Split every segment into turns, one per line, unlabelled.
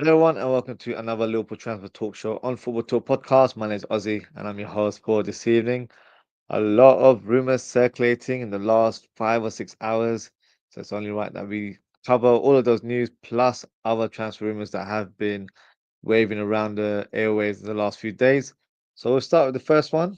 Hello, everyone, and welcome to another Liverpool Transfer Talk show on Football Talk Podcast. My name is Ozzy, and I'm your host for this evening. A lot of rumors circulating in the last 5 or 6 hours, so it's only right that we cover all of those news plus other transfer rumors that have been waving around the airways in the last few days. So we'll start with the first one,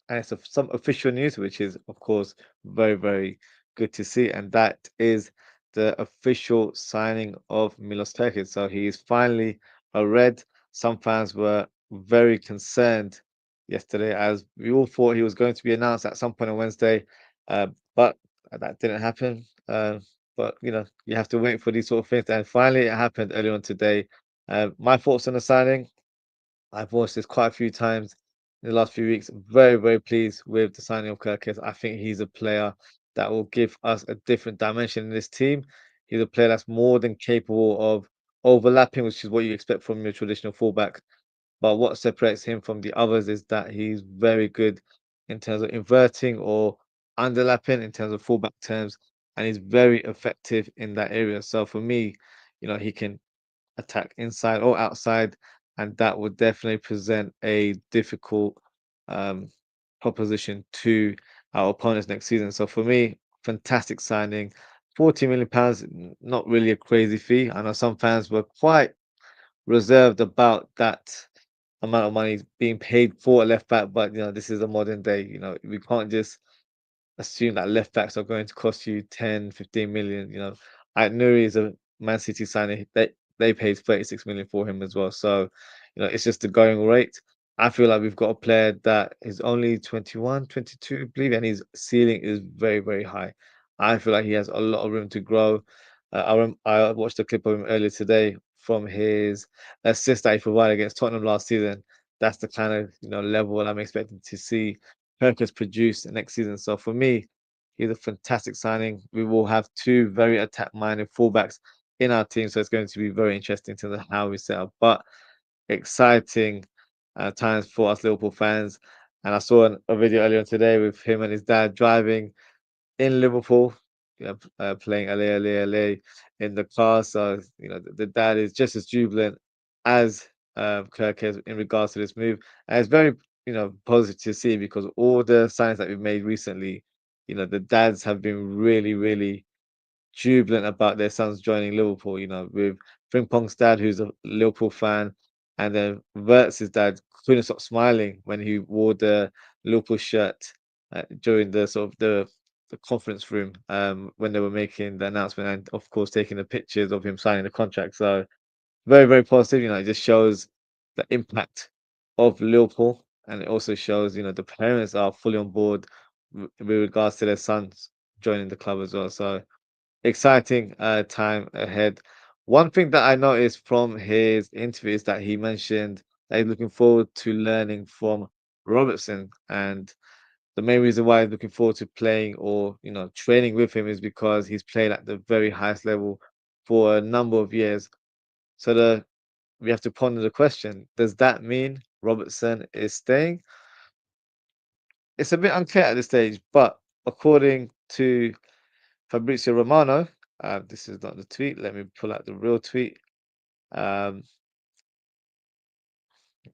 and it's some official news, which is, of course, very, very good to see, and that is the official signing of Milos Kerkez. So he is finally a Red. Some fans were very concerned yesterday, as we all thought he was going to be announced at some point on Wednesday, but that didn't happen. But you have to wait for these sort of things, and finally it happened earlier on today. My thoughts on the signing: I've watched this quite a few times in the last few weeks. Very, very pleased with the signing of Kerkez. I think he's a player that will give us a different dimension in this team. He's a player that's more than capable of overlapping, which is what you expect from your traditional fullback. But what separates him from the others is that he's very good in terms of inverting or underlapping in terms of fullback terms, and he's very effective in that area. So for me, he can attack inside or outside, and that would definitely present a difficult um, proposition to our opponents next season. So for me, fantastic signing. £40 million, not really a crazy fee. I know some fans were quite reserved about that amount of money being paid for a left back, but this is a modern day. We can't just assume that left backs are going to cost you 10, 15 million. Nuri is a Man City signing. They paid 36 million for him as well. So, it's just the going rate. I feel like we've got a player that is only 21, 22, I believe, and his ceiling is very, very high. I feel like he has a lot of room to grow. I watched a clip of him earlier today from his assist that he provided against Tottenham last season. That's the kind of level I'm expecting to see Perkins produce next season. So for me, he's a fantastic signing. We will have two very attack-minded fullbacks in our team, so it's going to be very interesting to know how we set up. But exciting times for us Liverpool fans. And I saw a video earlier today with him and his dad driving in Liverpool, playing LA in the car. So, the dad is just as jubilant as Kirk is in regards to this move. And it's very, positive to see because all the signs that we've made recently, the dads have been really, really jubilant about their sons joining Liverpool, with Frimpong's dad, who's a Liverpool fan, and then Verts' dad couldn't stop smiling when he wore the Liverpool shirt during the sort of the conference room when they were making the announcement, and of course taking the pictures of him signing the contract. So very, very positive. It just shows the impact of Liverpool, and it also shows the parents are fully on board with regards to their sons joining the club as well. So exciting time ahead. One thing that I noticed from his interview is that he mentioned that he's looking forward to learning from Robertson, and the main reason why he's looking forward to playing or training with him is because he's played at the very highest level for a number of years. So we have to ponder the question: does that mean Robertson is staying? It's a bit unclear at this stage, but according to Fabrizio Romano. This is not the tweet. Let me pull out the real tweet. Um,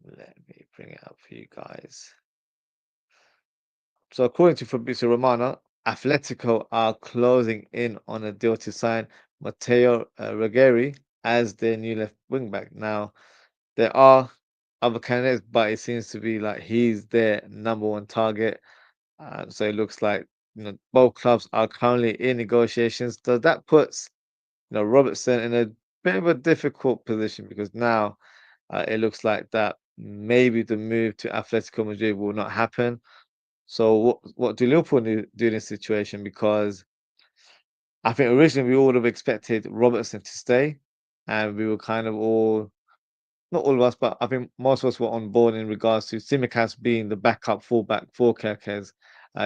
let me bring it up for you guys. So, according to Fabrizio Romano, Atletico are closing in on a deal to sign Matteo Ruggeri as their new left wing back. Now, there are other candidates, but it seems to be like he's their number one target. So it looks like both clubs are currently in negotiations. So that puts Robertson in a bit of a difficult position because now it looks like that maybe the move to Atletico Madrid will not happen. So what do Liverpool do in this situation? Because I think originally we all would have expected Robertson to stay, and we were kind of all, not all of us, but I think most of us were on board in regards to Tsimikas being the backup fullback for Kerkez,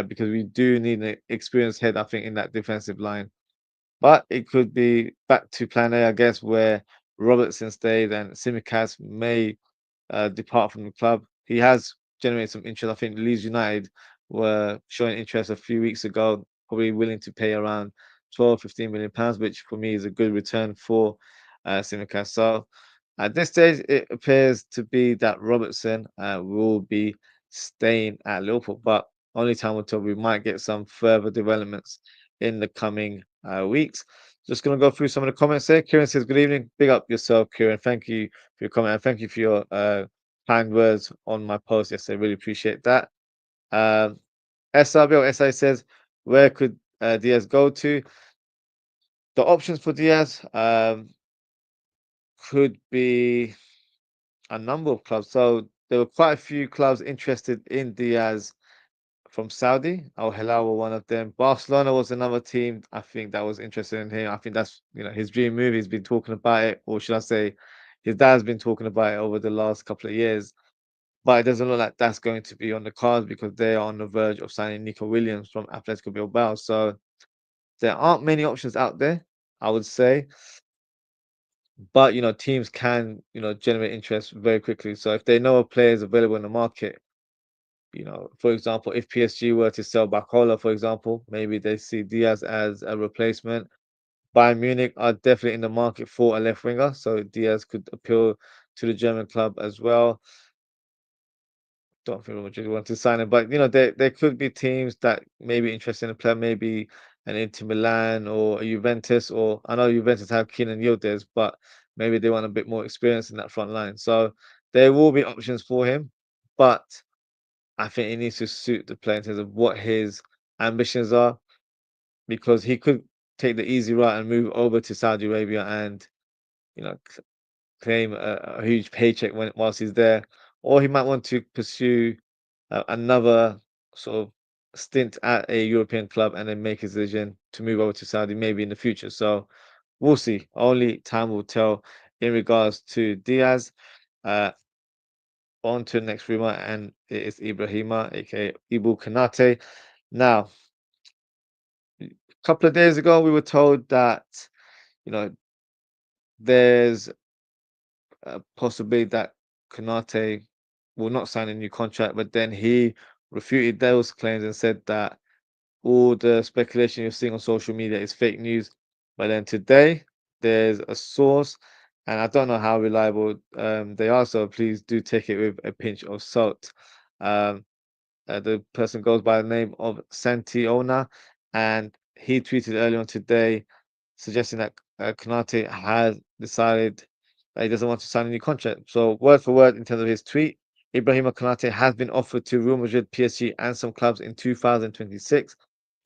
because we do need an experienced head, I think, in that defensive line. But it could be back to plan A, I guess, where Robertson stayed and Tsimikas may depart from the club. He has generated some interest. I think Leeds United were showing interest a few weeks ago, probably willing to pay around 12, £15 million, which for me is a good return for Tsimikas. So At this stage, it appears to be that Robertson will be staying at Liverpool, but only time will tell. We might get some further developments in the coming weeks. Just going to go through some of the comments here. Kieran says, "Good evening. Big up yourself, Kieran. Thank you for your comment and thank you for your kind words on my post yesterday. Really appreciate that." Um, SRB or SI says, "Where could Diaz go to?" The options for Diaz could be a number of clubs. So there were quite a few clubs interested in Diaz from Saudi. Al Hilal were one of them. Barcelona was another team I think that was interested in him. I think that's his dream move. He's been talking about it, or should I say, his dad's been talking about it over the last couple of years. But it doesn't look like that's going to be on the cards because they are on the verge of signing Nico Williams from Atletico Bilbao. So there aren't many options out there, I would say. But teams can generate interest very quickly. So if they know a player is available in the market, for example, if PSG were to sell Bacola, for example, maybe they see Diaz as a replacement. Bayern Munich are definitely in the market for a left winger, so Diaz could appeal to the German club as well. Don't think Real Madrid want to sign him, but there could be teams that may be interested in a player, maybe an Inter Milan or a Juventus, or I know Juventus have Kenan Yildiz, but maybe they want a bit more experience in that front line. So there will be options for him, but I think it needs to suit the player in terms of what his ambitions are, because he could take the easy route and move over to Saudi Arabia and claim a huge paycheck whilst he's there, or he might want to pursue another sort of stint at a European club and then make his decision to move over to Saudi maybe in the future. So we'll see. Only time will tell in regards to Diaz. Uh, on to the next rumor, and it is Ibrahima, aka Ibou Konate. Now, a couple of days ago, we were told that you know there's a possibility that Konate will not sign a new contract, but then he refuted those claims and said that all the speculation you're seeing on social media is fake news. But then today, there's a source, and I don't know how reliable they are, so please do take it with a pinch of salt. Um, the person goes by the name of Santiona, and he tweeted earlier on today suggesting that Konate has decided that he doesn't want to sign a new contract. So, word for word, in terms of his tweet, Ibrahima Konate has been offered to Real Madrid, PSG, and some clubs in 2026.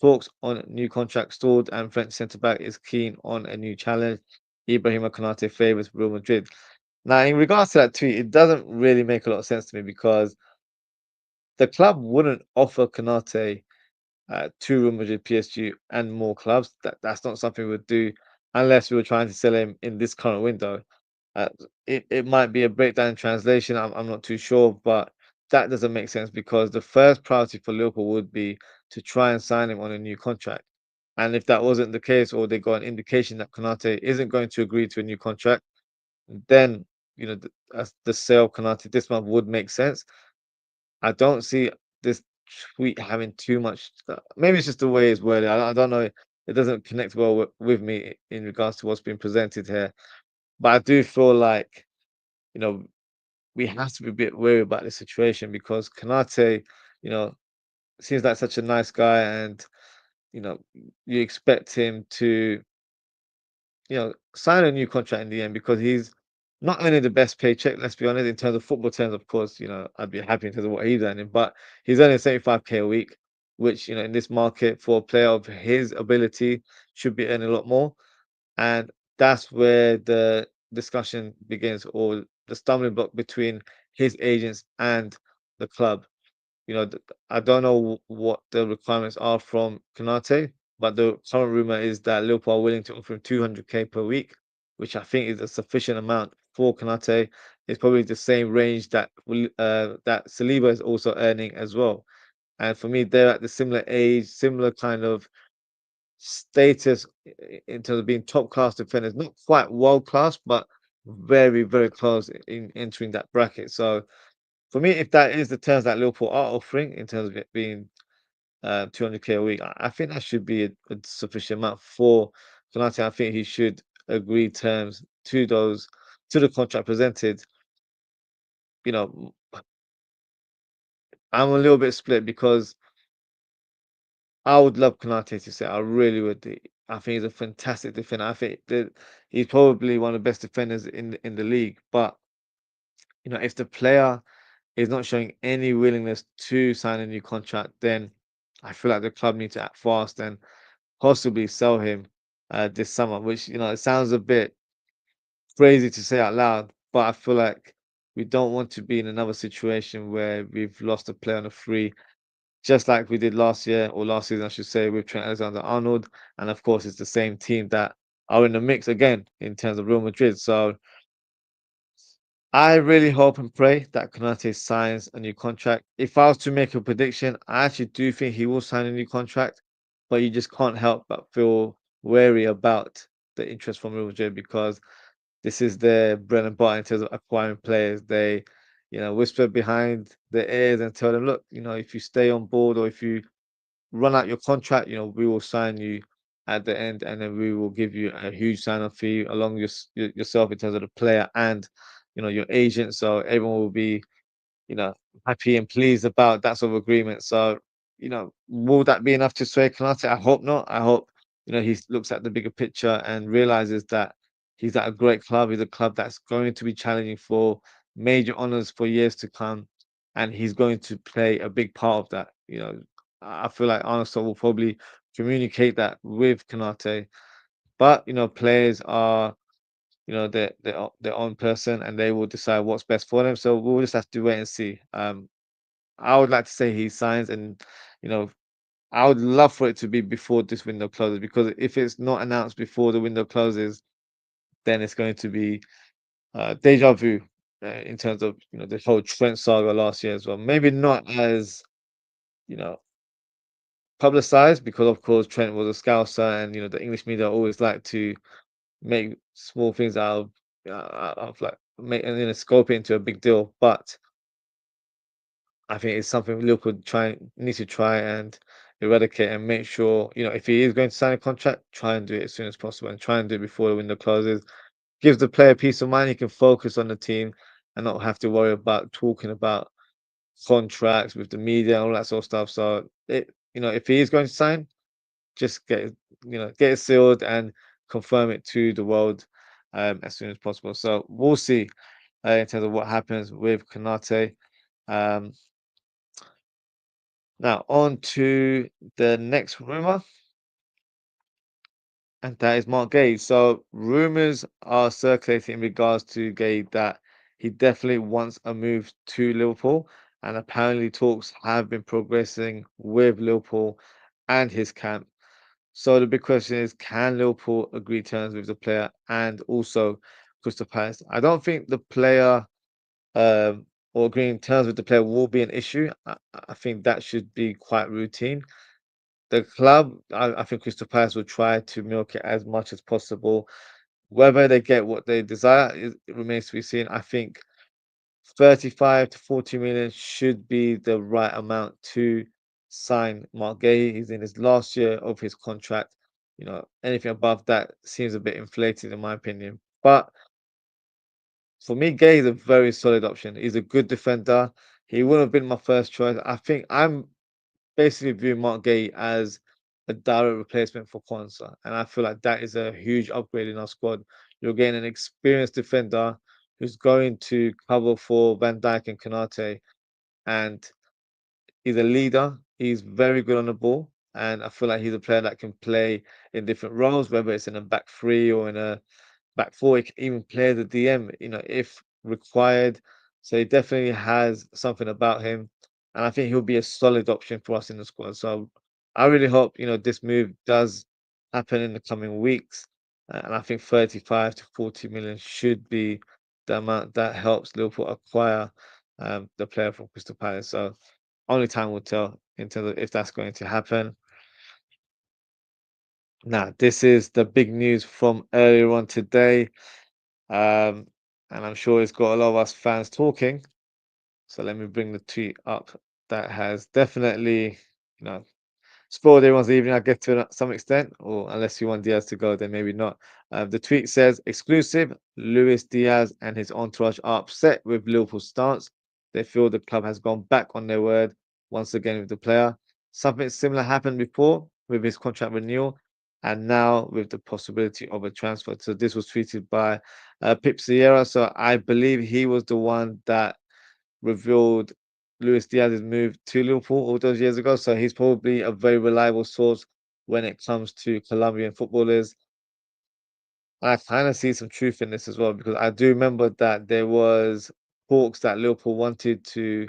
Talks on new contract stalled, and French centre back is keen on a new challenge. Ibrahima Konate favours Real Madrid. Now, in regards to that tweet, it doesn't really make a lot of sense to me because the club wouldn't offer Konate to Real Madrid, PSG, and more clubs. That's not something we would do unless we were trying to sell him in this current window. Uh, it might be a breakdown in translation. I'm not too sure, but that doesn't make sense because the first priority for Liverpool would be to try and sign him on a new contract. And if that wasn't the case, or they got an indication that Konate isn't going to agree to a new contract, then the sale of Konate this month would make sense. I don't see this tweet having too much. Maybe it's just the way it's worded. I don't know. It doesn't connect well with me in regards to what's been presented here. But I do feel like you know we have to be a bit wary about this situation because Kanate, you know, seems like such a nice guy, and you know you expect him to sign a new contract in the end because he's not only the best paycheck, let's be honest, in terms of football terms, of course, I'd be happy in terms of what he's earning, but he's earning 75K a week, which, in this market for a player of his ability should be earning a lot more. And that's where the discussion begins, or the stumbling block between his agents and the club. I don't know what the requirements are from Konate, but the current rumor is that Liverpool are willing to offer him 200K per week, which I think is a sufficient amount for Konate. It's probably the same range that Saliba is also earning as well. And for me, they're at the similar age, similar kind of status in terms of being top class defenders, not quite world class, but very, very close in entering that bracket. So for me, if that is the terms that Liverpool are offering in terms of it being 200K a week, I think that should be a sufficient amount for Konate. I think he should agree terms to those to the contract presented, you know, I'm a little bit split because I would love Konate to say I really would. I think he's a fantastic defender. I think that he's probably one of the best defenders in the league. But if the player is not showing any willingness to sign a new contract, then I feel like the club need to act fast and possibly sell him this summer. Which it sounds a bit crazy to say out loud, but I feel like we don't want to be in another situation where we've lost a player on a free, just like we did last year or last season, I should say, with Trent Alexander-Arnold. And of course, it's the same team that are in the mix again in terms of Real Madrid. So I really hope and pray that Konate signs a new contract. If I was to make a prediction, I actually do think he will sign a new contract, but you just can't help but feel wary about the interest from Real Madrid because this is their bread and butter in terms of acquiring players. They, whisper behind their ears and tell them, look, if you stay on board or if you run out your contract, we will sign you at the end, and then we will give you a huge sign-on fee along yourself in terms of the player and your agent. So everyone will be happy and pleased about that sort of agreement. So, will that be enough to sway Konate? I hope not. I hope, he looks at the bigger picture and realizes that he's at a great club. He's a club that's going to be challenging for major honors for years to come. And he's going to play a big part of that. I feel like Arne Slot will probably communicate that with Konate. But, players are their own person, and they will decide what's best for them. So we'll just have to wait and see. I would like to say he signs, and you know, I would love for it to be before this window closes, because if it's not announced before the window closes, then it's going to be deja vu in terms of the whole Trent saga last year as well. Maybe not as you know publicized, because of course Trent was a Scouser, and the English media always like to make small things out of like make and scope it into a big deal. But I think it's something Liverpool needs to try and eradicate and make sure, if he is going to sign a contract, try and do it as soon as possible and try and do it before the window closes. Gives the player peace of mind. He can focus on the team and not have to worry about talking about contracts with the media and all that sort of stuff. So if he is going to sign, just get it sealed and confirm it to the world as soon as possible. So we'll see in terms of what happens with Konate. Um, Now on to the next rumor, and that is Mark Gay. So rumors are circulating in regards to Gay that he definitely wants a move to Liverpool, and apparently talks have been progressing with Liverpool and his camp. So the big question is, can Liverpool agree terms with the player and also Crystal Palace? I don't think the player or agreeing terms with the player will be an issue. I think that should be quite routine. The club, I think Crystal Palace will try to milk it as much as possible. Whether they get what they desire, it remains to be seen. I think 35 to 40 million should be the right amount to sign Mark Gay. He's in his last year of his contract. Anything above that seems a bit inflated in my opinion. But for me, Gay is a very solid option. He's a good defender. He would have been my first choice. I think I'm basically view Mark Gay as a direct replacement for Kwanzaa. And I feel like that is a huge upgrade in our squad. You're getting an experienced defender who's going to cover for Van Dijk and Konate. And he's a leader. He's very good on the ball. And I feel like he's a player that can play in different roles, whether it's in a back three or in a back four. He can even play the DM, if required. So he definitely has something about him, and I think he'll be a solid option for us in the squad. So I really hope this move does happen in the coming weeks, and I think 35 to 40 million should be the amount that helps Liverpool acquire the player from Crystal Palace. So only time will tell in terms of if that's going to happen. Now, this is the big news from earlier on today. Um, and I'm sure it's got a lot of us fans talking. So let me bring the tweet up that has definitely, you know, spoiled everyone's evening, I guess, to some extent, or unless you want Diaz to go, then maybe not. The tweet says, exclusive, Luis Diaz and his entourage are upset with Liverpool's stance. They feel the club has gone back on their word once again with the player. Something similar happened before with his contract renewal, and now with the possibility of a transfer. So this was tweeted by Pip Sierra. So I believe he was the one that revealed Luis Diaz's move to Liverpool all those years ago. So he's probably a very reliable source when it comes to Colombian footballers. I kind of see some truth in this as well because I do remember that there was talks that Liverpool wanted to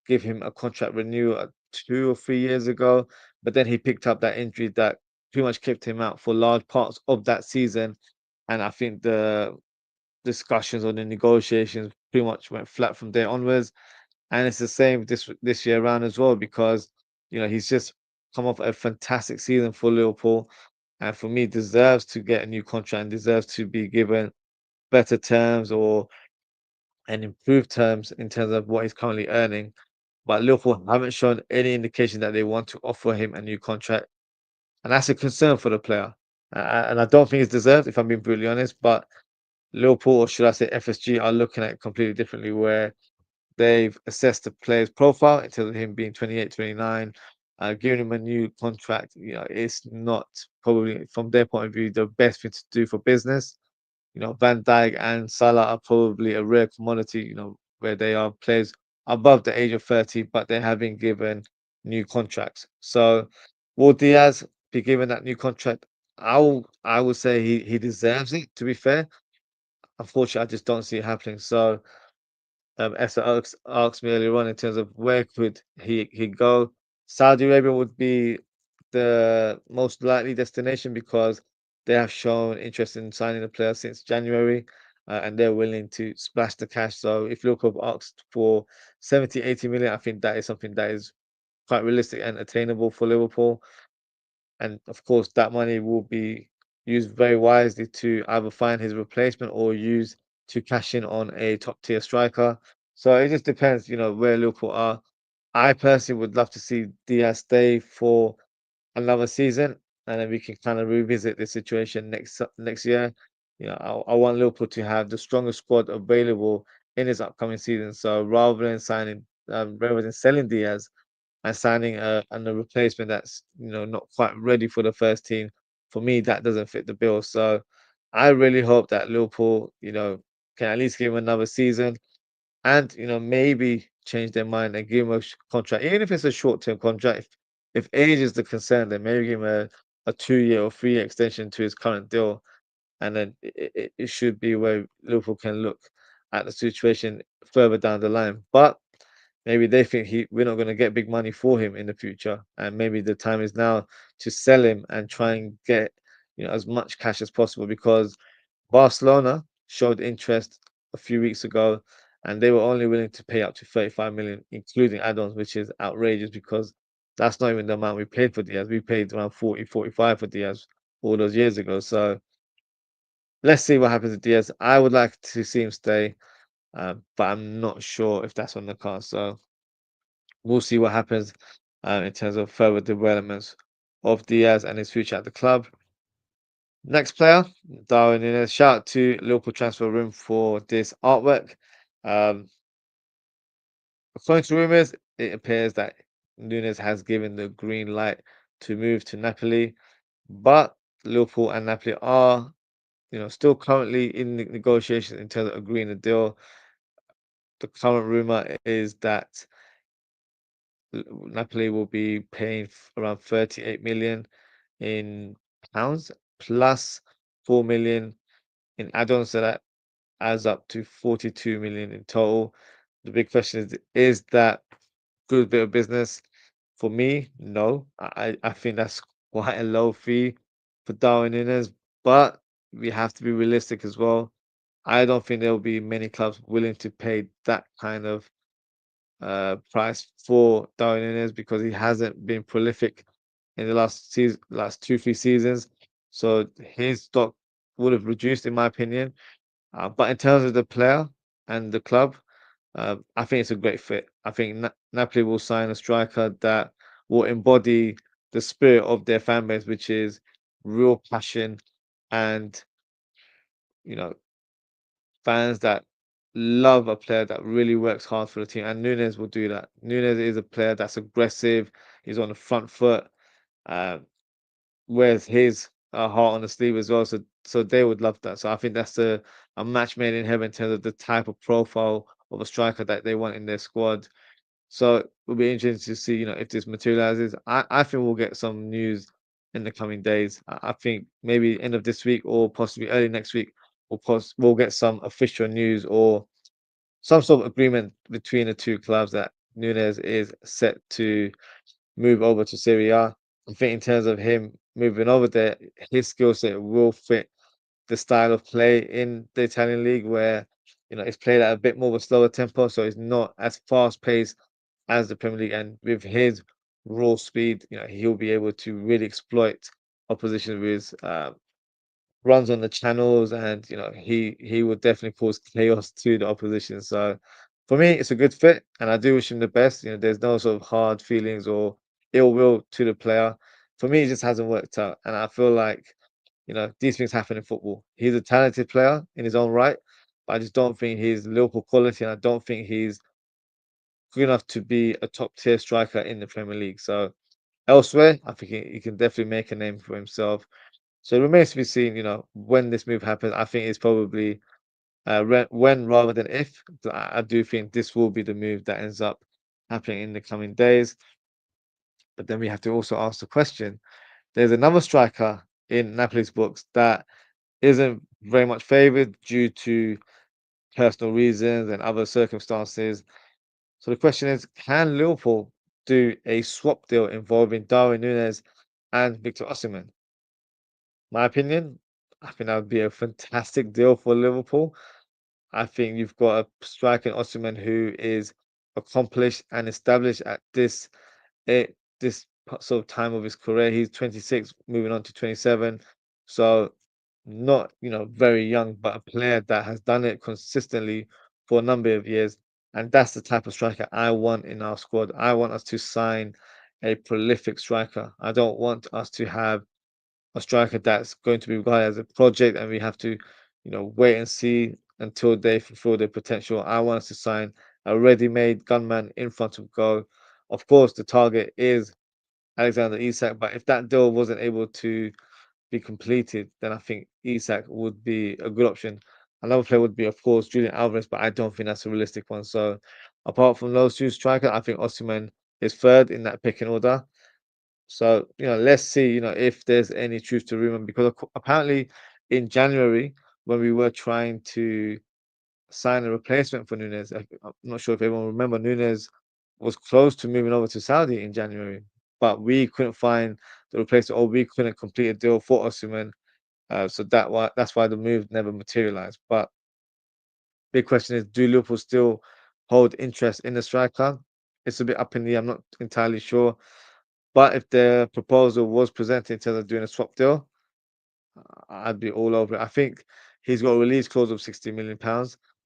give him a contract renewal 2 or 3 years ago, but then he picked up that injury that pretty much kept him out for large parts of that season. And I think the discussions or the negotiations pretty much went flat from there onwards. And it's the same this year around as well because he's just come off a fantastic season for Liverpool, and for me deserves to get a new contract and deserves to be given better terms or and improved terms in terms of what he's currently earning. But Liverpool haven't shown any indication that they want to offer him a new contract, and that's a concern for the player. And I don't think it's deserved, if I'm being brutally honest. But Liverpool, or should I say FSG, are looking at it completely differently, where they've assessed the player's profile in terms of him being 28, 29, giving him a new contract. It's not probably, from their point of view, the best thing to do for business. Van Dijk and Salah are probably a rare commodity, where they are players above the age of 30, but they have been given new contracts. So will Diaz be given that new contract? I would say he deserves it, to be fair. Unfortunately, I just don't see it happening. So Esther asked me earlier on in terms of where could he go. Saudi Arabia would be the most likely destination because they have shown interest in signing the player since January, and they're willing to splash the cash. So if Liverpool asked for 70, 80 million, I think that is something that is quite realistic and attainable for Liverpool. And of course, that money will be used very wisely to either find his replacement or use to cash in on a top tier striker. So it just depends, where Liverpool are. I personally would love to see Diaz stay for another season, and then we can kind of revisit the situation next year. I want Liverpool to have the strongest squad available in his upcoming season. So rather than selling Diaz, and signing a replacement that's not quite ready for the first team, for me that doesn't fit the bill. So I really hope that Liverpool can at least give him another season and maybe change their mind and give him a contract, even if it's a short-term contract. If age is the concern, then maybe give him a 2 year or 3 year extension to his current deal, and then it should be where Liverpool can look at the situation further down the line. But maybe they think we're not going to get big money for him in the future, and maybe the time is now to sell him and try and get as much cash as possible because Barcelona showed interest a few weeks ago, and they were only willing to pay up to 35 million, including add-ons, which is outrageous because that's not even the amount we paid for Diaz. We paid around 40, 45 for Diaz all those years ago. So let's see what happens to Diaz. I would like to see him stay, but I'm not sure if that's on the card. So we'll see what happens in terms of further developments of Diaz and his future at the club. Next player, Darwin Núñez. Shout out to Liverpool Transfer Room for this artwork. Um, According to rumors, it appears that Núñez has given the green light to move to Napoli, but Liverpool and Napoli are, still currently in negotiations in terms of agreeing a deal. The current rumor is that Napoli will be paying around 38 million in pounds plus 4 million in add-ons, so that adds up to 42 million in total. The big question is that good bit of business? For me, no. I think that's quite a low fee for Darwin Núñez, but we have to be realistic as well. I don't think there will be many clubs willing to pay that kind of price for Darwin Núñez because he hasn't been prolific in the last 2, 3 seasons. So his stock would have reduced, in my opinion. But in terms of the player and the club, I think it's a great fit. I think Napoli will sign a striker that will embody the spirit of their fan base, which is real passion and you know fans that love a player that really works hard for the team. And Nunes will do that. Nunes is a player that's aggressive. He's on the front foot. Uh, wears his heart on the sleeve as well. So they would love that. So I think that's a match made in heaven in terms of the type of profile of a striker that they want in their squad. So it'll be interesting to see, if this materializes. I think we'll get some news in the coming days. I think maybe end of this week or possibly early next week, we'll get some official news or some sort of agreement between the two clubs that Nunes is set to move over to Serie A. I think in terms of him moving over there, his skill set will fit the style of play in the Italian league, where it's played at a bit more of a slower tempo, so it's not as fast paced as the Premier League. And with his raw speed, he'll be able to really exploit opposition with runs on the channels, and he would definitely cause chaos to the opposition. So for me, it's a good fit, and I do wish him the best. There's no sort of hard feelings or ill will to the player. For me, it just hasn't worked out, and I feel like these things happen in football. He's a talented player in his own right, but I just don't think he's Liverpool quality, and I don't think he's good enough to be a top tier striker in the Premier League. So elsewhere, I think he can definitely make a name for himself. So it remains to be seen, when this move happens. I think it's probably when rather than if. So I do think this will be the move that ends up happening in the coming days. But then we have to also ask the question: there's another striker in Napoli's books that isn't very much favoured due to personal reasons and other circumstances. So the question is, can Liverpool do a swap deal involving Darwin Núñez and Victor Osimhen? My opinion, I think that would be a fantastic deal for Liverpool. I think you've got a striker in Osimhen who is accomplished and established at this sort of time of his career. He's 26, moving on to 27. So not, very young, but a player that has done it consistently for a number of years. And that's the type of striker I want in our squad. I want us to sign a prolific striker. I don't want us to have a striker that's going to be regarded as a project and we have to, wait and see until they fulfill their potential. I want us to sign a ready-made gunman in front of goal. Of course, the target is Alexander Isak, but if that deal wasn't able to be completed, then I think Isak would be a good option. Another player would be, of course, Julian Alvarez, but I don't think that's a realistic one. So, apart from those two strikers, I think Osimhen is third in that picking order. So, let's see, if there's any truth to rumor, because apparently in January, when we were trying to sign a replacement for Nunes, I'm not sure if everyone remember, Nunes was close to moving over to Saudi in January, but we couldn't find the replacement, or we couldn't complete a deal for Osimhen. So that's why the move never materialized. But big question is, do Liverpool still hold interest in the striker? It's a bit up in the air. I'm not entirely sure. But if the proposal was presented in terms of doing a swap deal, I'd be all over it. I think he's got a release clause of £60 million,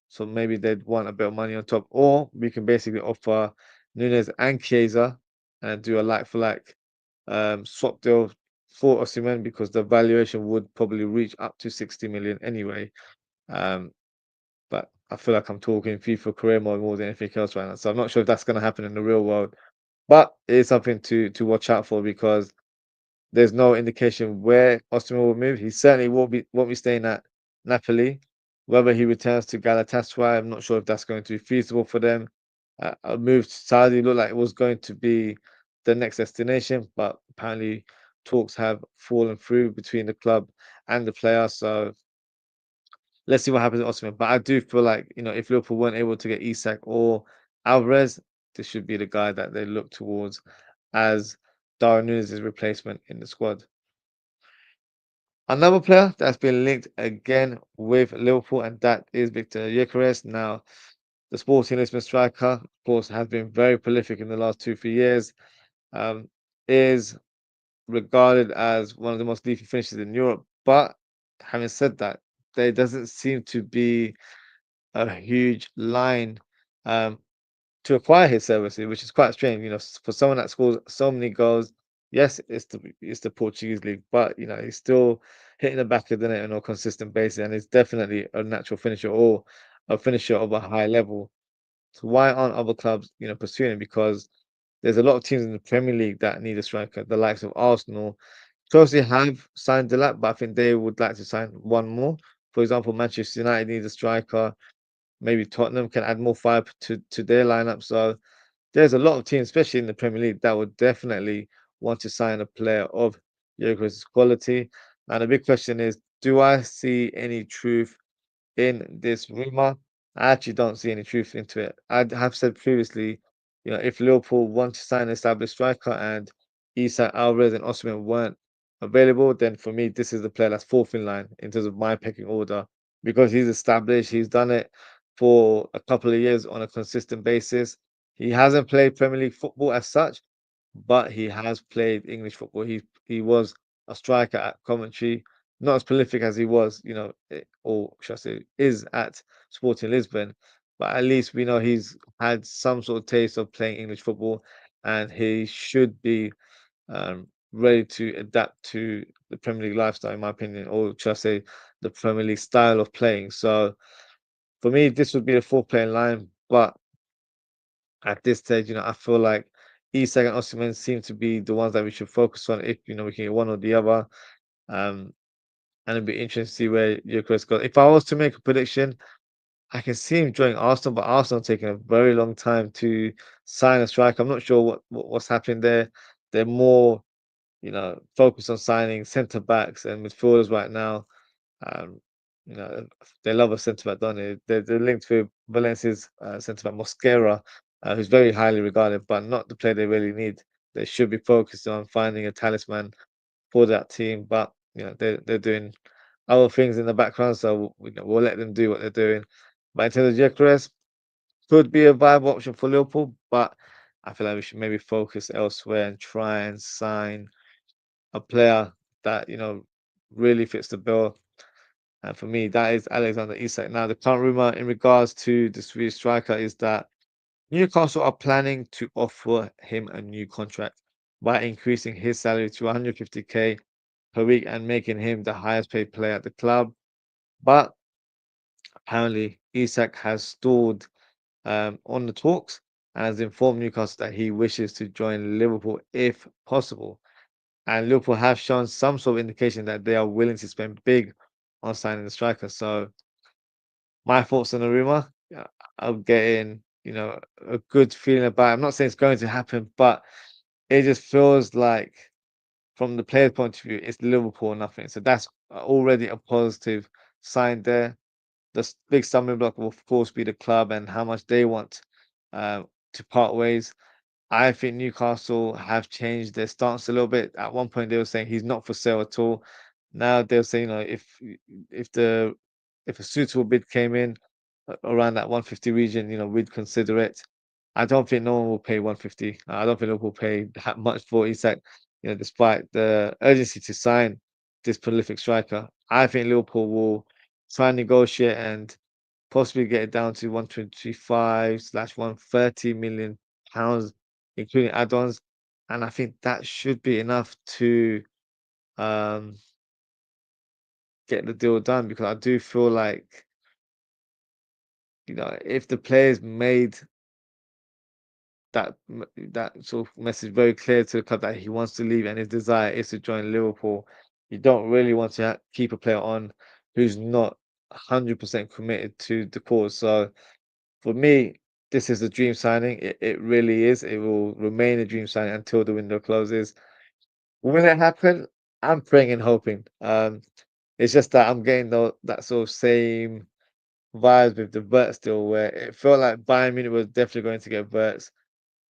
so maybe they'd want a bit of money on top. Or we can basically offer Nunes and Chiesa and do a like for like swap deal for Osimhen, because the valuation would probably reach up to 60 million anyway. Um, but I feel like I'm talking FIFA career mode more than anything else right now. So I'm not sure if that's going to happen in the real world. But it is something to watch out for, because there's no indication where Osimhen will move. He certainly won't be staying at Napoli. Whether he returns to Galatasaray, I'm not sure if that's going to be feasible for them. A move to Saudi looked like it was going to be the next destination, but apparently talks have fallen through between the club and the player. So let's see what happens with Osimhen. But I do feel like, if Liverpool weren't able to get Isak or Alvarez, this should be the guy that they look towards as Darwin Núñez' replacement in the squad. Another player that's been linked again with Liverpool, and that is Viktor Gyokeres. Now, the Sporting Lisbon striker, of course, has been very prolific in the last 2-3 years. Um, is regarded as one of the most lethal finishers in Europe. But having said that, there doesn't seem to be a huge line um, to acquire his services, which is quite strange. For someone that scores so many goals, Yes, it's the Portuguese league, but he's still hitting the back of the net on a consistent basis, and he's definitely a natural finisher or a finisher of a high level. So why aren't other clubs, pursuing it? Because there's a lot of teams in the Premier League that need a striker, the likes of Arsenal. Chelsea have signed a lot, but I think they would like to sign one more. For example, Manchester United needs a striker. Maybe Tottenham can add more fire to their lineup. So there's a lot of teams, especially in the Premier League, that would definitely want to sign a player of Gyokeres' quality. And the big question is, do I see any truth in this rumor? I actually don't see any truth into it. I have said previously, if Liverpool want to sign an established striker and Isak, Alvarez, and Osimhen weren't available, then for me, this is the player that's fourth in line in terms of my pecking order because he's established. He's done it for a couple of years on a consistent basis. He hasn't played Premier League football as such, but he has played English football. He was a striker at Coventry, not as prolific as he was, or should I say, is at Sporting Lisbon. But at least we know he's had some sort of taste of playing English football, and he should be ready to adapt to the Premier League lifestyle, in my opinion, or should I say, the Premier League style of playing. So for me, this would be the fourth player in line, but at this stage, I feel like Isak and Osimhen seem to be the ones that we should focus on if we can get one or the other. Um, and it'd be interesting to see where Gyökeres goes. If I was to make a prediction, I can see him joining Arsenal, but Arsenal taking a very long time to sign a striker. I'm not sure what's happening there. They're more, focused on signing centre backs and midfielders right now. Um, they love a centre back, don't they? They're linked with Valencia's centre back Mosquera, who's very highly regarded, but not the player they really need. They should be focused on finding a talisman for that team, but they're doing other things in the background, so we'll let them do what they're doing. But in terms of Gyökeres, could be a viable option for Liverpool, but I feel like we should maybe focus elsewhere and try and sign a player that really fits the bill. And for me, that is Alexander Isak. Now, the current rumor in regards to the Swedish striker is that Newcastle are planning to offer him a new contract by increasing his salary to 150k per week and making him the highest paid player at the club. But apparently, Isak has stalled on the talks and has informed Newcastle that he wishes to join Liverpool if possible. And Liverpool have shown some sort of indication that they are willing to spend big on signing the striker. So my thoughts on the rumor, yeah, I'm getting, a good feeling about it. I'm not saying it's going to happen, but it just feels like from the player's point of view, it's Liverpool or nothing. So that's already a positive sign there. The big stumbling block will, of course, be the club and how much they want to part ways. I think Newcastle have changed their stance a little bit. At one point, they were saying he's not for sale at all. Now they're saying, if the if a suitable bid came in around that 150 region, we'd consider it. I don't think no one will pay 150. I don't think Liverpool will pay that much for Isak, despite the urgency to sign this prolific striker. I think Liverpool will try and negotiate and possibly get it down to 125/130 million pounds, including add-ons. And I think that should be enough to um, get the deal done because I do feel like, if the players made that sort of message very clear to the club that he wants to leave and his desire is to join Liverpool, you don't really want to keep a player on who's not 100% committed to the cause. So for me, this is a dream signing. It really is. It will remain a dream signing until the window closes. Will it happen? I'm praying and hoping. It's just that I'm getting that sort of same vibes with the Vert still, where it felt like Bayern Munich was definitely going to get Verts,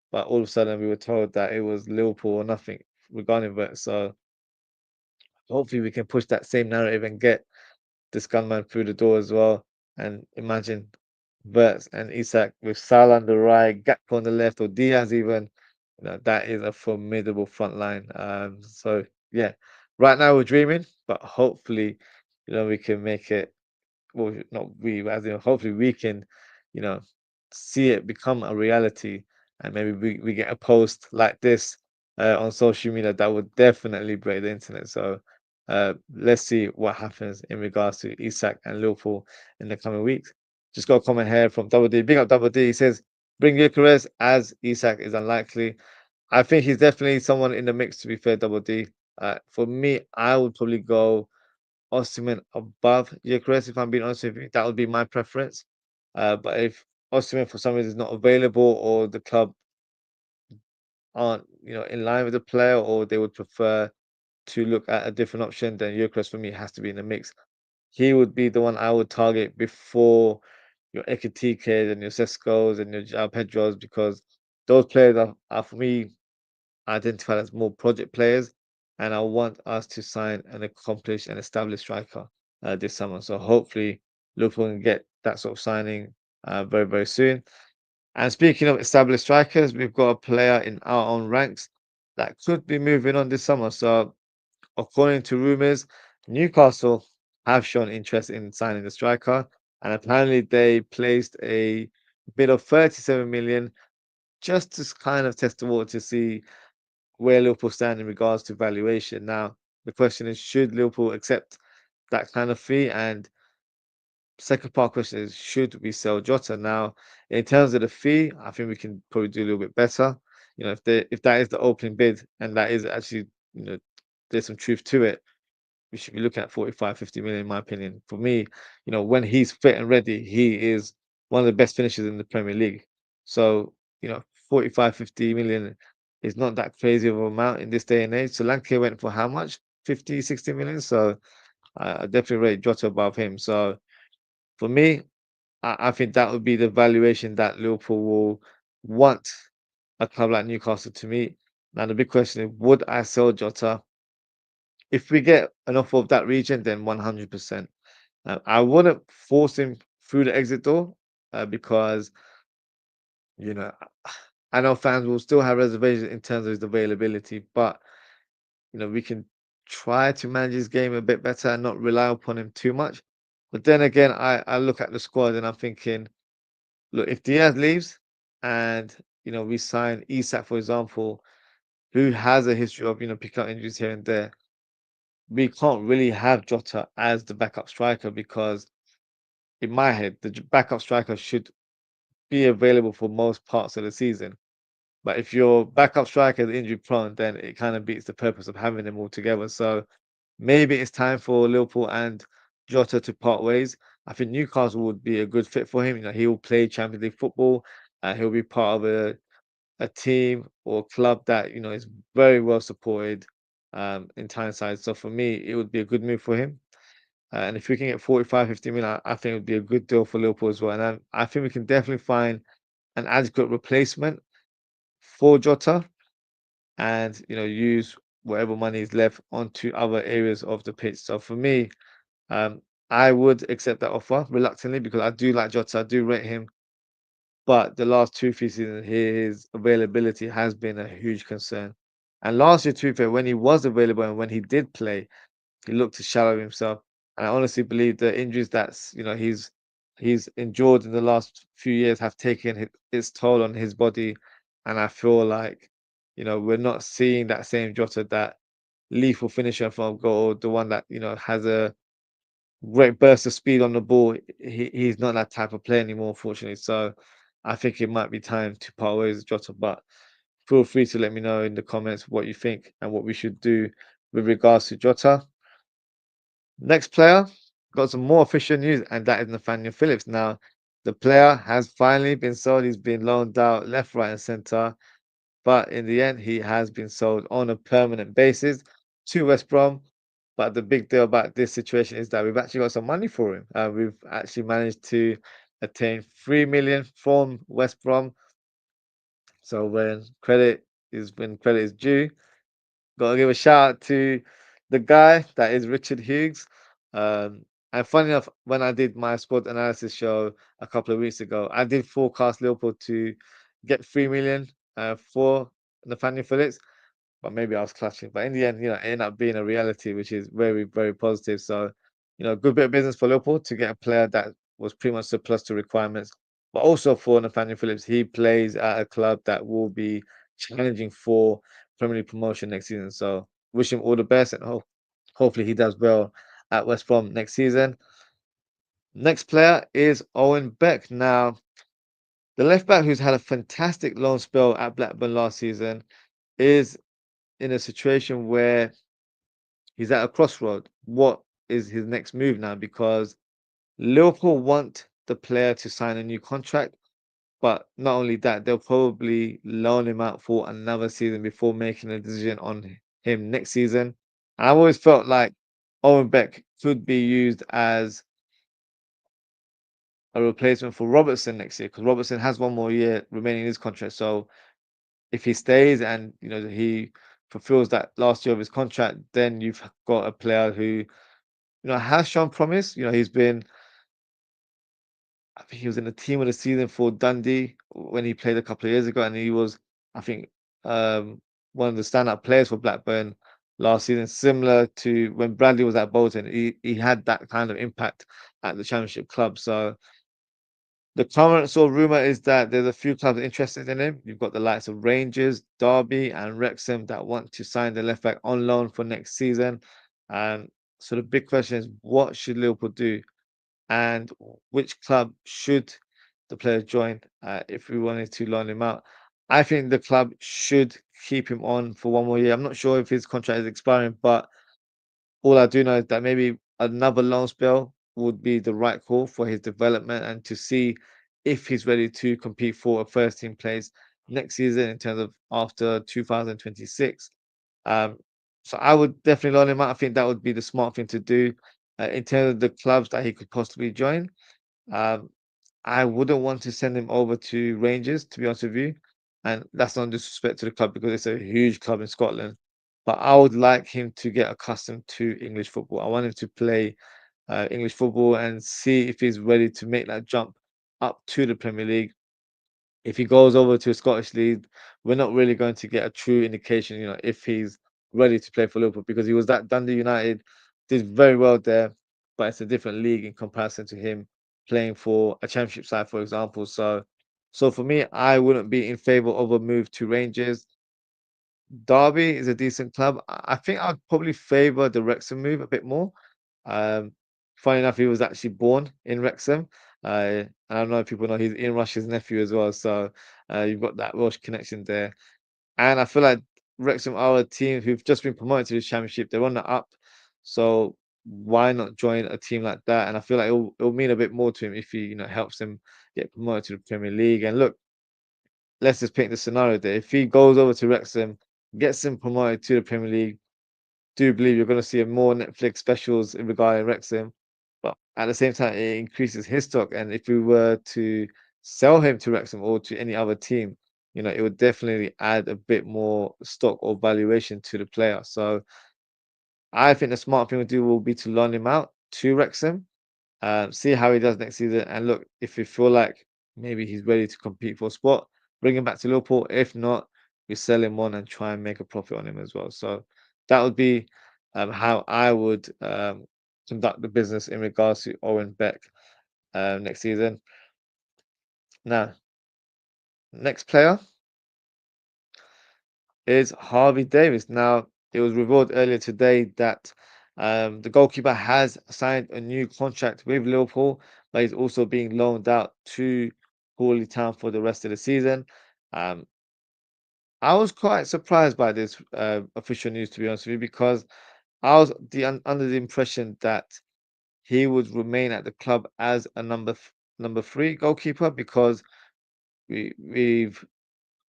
but all of a sudden we were told that it was Liverpool or nothing regarding Vert. So hopefully we can push that same narrative and get this gunman through the door as well. And imagine Verts and Isak with Salah on the right, Gakpo on the left, or Diaz even. That is a formidable front line. So yeah, right now we're dreaming, but hopefully, we can make it. Well, not we, but as in hopefully we can, you know, see it become a reality, and maybe we get a post like this on social media that would definitely break the internet. So let's see what happens in regards to Isak and Liverpool in the coming weeks. Just got a comment here from Double D. Big up Double D. He says, bring Gyokeres as Isak is unlikely. I think he's definitely someone in the mix, to be fair, Double D. For me, I would probably go Osimhen above Gyokeres, if I'm being honest with you. That would be my preference. But if Osimhen for some reason is not available or the club aren't, in line with the player or they would prefer to look at a different option, then Gyokeres for me has to be in the mix. He would be the one I would target before your Ekitikes and your Seskos and your João Pedros because those players are for me identified as more project players, and I want us to sign an accomplished and established striker this summer. So hopefully Liverpool can get that sort of signing very, very soon. And speaking of established strikers, we've got a player in our own ranks that could be moving on this summer. So according to rumours, Newcastle have shown interest in signing the striker, and apparently they placed a bid of 37 million just to kind of test the water to see where Liverpool stand in regards to valuation. Now, the question is, should Liverpool accept that kind of fee? And second part question is, should we sell Jota? Now, in terms of the fee, I think we can probably do a little bit better. If that is the opening bid and that is actually, there's some truth to it, we should be looking at 45, 50 million, in my opinion. For me, when he's fit and ready, he is one of the best finishers in the Premier League. So, 45, 50 million is not that crazy of an amount in this day and age. So Solanke went for how much? 50, 60 million. So I definitely rate Jota above him. So for me, I think that would be the valuation that Liverpool will want a club like Newcastle to meet. Now, the big question is, would I sell Jota? If we get an offer of that region, then 100%. I wouldn't force him through the exit door because, you know, I know fans will still have reservations in terms of his availability, but, we can try to manage his game a bit better and not rely upon him too much. But then again, I look at the squad and I'm thinking, look, if Diaz leaves and, we sign Isak, for example, who has a history of, picking up injuries here and there, we can't really have Jota as the backup striker because, in my head, the backup striker should be available for most parts of the season. But if your backup striker is injury prone, then it kind of beats the purpose of having them all together. So maybe it's time for Liverpool and Jota to part ways. I think Newcastle would be a good fit for him. He will play Champions League football. He'll be part of a team or club that is very well supported in Tyneside. So for me, it would be a good move for him. And if we can get 45, 50 million, I think it would be a good deal for Liverpool as well. And I think we can definitely find an adequate replacement for Jota and, use whatever money is left onto other areas of the pitch. So for me, I would accept that offer reluctantly because I do like Jota, I do rate him. But the last 2, 3 seasons, his availability has been a huge concern. And last year, to be fair, when he was available and when he did play, he looked to shallow himself. And I honestly believe the injuries that's he's endured in the last few years have taken its toll on his body. And I feel like, we're not seeing that same Jota, that lethal finisher from goal, the one that, has a great burst of speed on the ball. He's not that type of player anymore, unfortunately. So I think it might be time to part ways with Jota. But feel free to let me know in the comments what you think and what we should do with regards to Jota. Next player, got some more official news, and that is Nathaniel Phillips. Now, the player has finally been sold. He's been loaned out left, right, and centre. But in the end, he has been sold on a permanent basis to West Brom. But the big deal about this situation is that we've actually got some money for him. We've actually managed to attain 3 million from West Brom. So when credit is due, gotta give a shout out to the guy that is Richard Hughes. And funny enough, when I did my sport analysis show a couple of weeks ago, I did forecast Liverpool to get 3 million for Nathaniel Phillips, but maybe I was clutching. But in the end, it ended up being a reality, which is very, very positive. So, good bit of business for Liverpool to get a player that was pretty much surplus to requirements. But also for Nathaniel Phillips, he plays at a club that will be challenging for Premier League promotion next season. So wish him all the best, and hopefully he does well at West Brom next season. Next player is Owen Beck. Now, the left back who's had a fantastic loan spell at Blackburn last season is in a situation where he's at a crossroad. What is his next move now? Because Liverpool want the player to sign a new contract, but not only that, they'll probably loan him out for another season before making a decision on him next season. And I've always felt like Owen Beck could be used as a replacement for Robertson next year because Robertson has one more year remaining in his contract. So if he stays and he fulfills that last year of his contract, then you've got a player who has shown promise. He's been I think he was in the team of the season for Dundee when he played a couple of years ago, and he was, I think, one of the standout players for Blackburn last season, similar to when Bradley was at Bolton. He had that kind of impact at the Championship club. So the current sort of rumor is that there's a few clubs interested in him. You've got the likes of Rangers, Derby, and Wrexham that want to sign the left back on loan for next season. And so the big question is, what should Liverpool do? And which club should the player join if we wanted to loan him out? I think the club should keep him on for one more year. I'm not sure if his contract is expiring, but all I do know is that maybe another loan spell would be the right call for his development and to see if he's ready to compete for a first team place next season in terms of after 2026. Um, so I would definitely loan him out. I think that would be the smart thing to do in terms of the clubs that he could possibly join. Um, I wouldn't want to send him over to Rangers, to be honest with you. And that's not disrespect to the club because it's a huge club in Scotland. But I would like him to get accustomed to English football. I want him to play English football and see if he's ready to make that jump up to the Premier League. If he goes over to a Scottish league, we're not really going to get a true indication, if he's ready to play for Liverpool because he was at Dundee United, did very well there, but it's a different league in comparison to him playing for a championship side, for example. So for me, I wouldn't be in favour of a move to Rangers. Derby is a decent club. I think I'd probably favour the Wrexham move a bit more. Um, Funny enough, he was actually born in Wrexham. And I don't know if people know he's Ian Rush's nephew as well. So you've got that Welsh connection there. And I feel like Wrexham are a team who've just been promoted to the Championship. They're on the up. So why not join a team like that? And I feel like it'll mean a bit more to him if he, helps him get promoted to the Premier League. And look, let's just paint the scenario there. If he goes over to Wrexham, gets him promoted to the Premier League, do believe you're going to see more Netflix specials in regarding Wrexham. But at the same time, it increases his stock. And if we were to sell him to Wrexham or to any other team, it would definitely add a bit more stock or valuation to the player. So I think the smart thing to do will be to loan him out to Wrexham, see how he does next season. And look, if you feel like maybe he's ready to compete for a spot, bring him back to Liverpool. If not, we sell him on and try and make a profit on him as well. So that would be how I would conduct the business in regards to Owen Beck next season. Now, next player is Harvey Davis. Now, it was revealed earlier today that the goalkeeper has signed a new contract with Liverpool, but he's also being loaned out to Hawley Town for the rest of the season. Um, I was quite surprised by this official news, to be honest with you, because I was under the impression that he would remain at the club as a number three goalkeeper because we've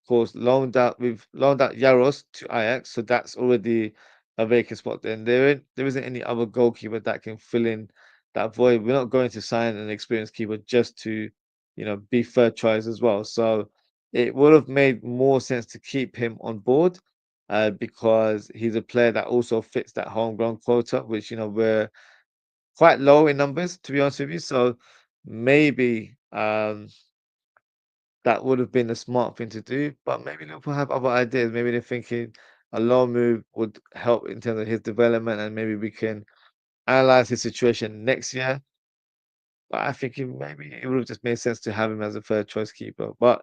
course, we've loaned out Yaros to Ajax, so that's already a vacant spot. Then there isn't any other goalkeeper that can fill in that void. We're not going to sign an experienced keeper just to, be third choice as well. So it would have made more sense to keep him on board, because he's a player that also fits that homegrown quota, which we're quite low in numbers, to be honest with you. So maybe that would have been a smart thing to do, but maybe Liverpool have other ideas. Maybe they're thinking a loan move would help in terms of his development, and maybe we can analyze his situation next year. But I think maybe it would have just made sense to have him as a third choice keeper. But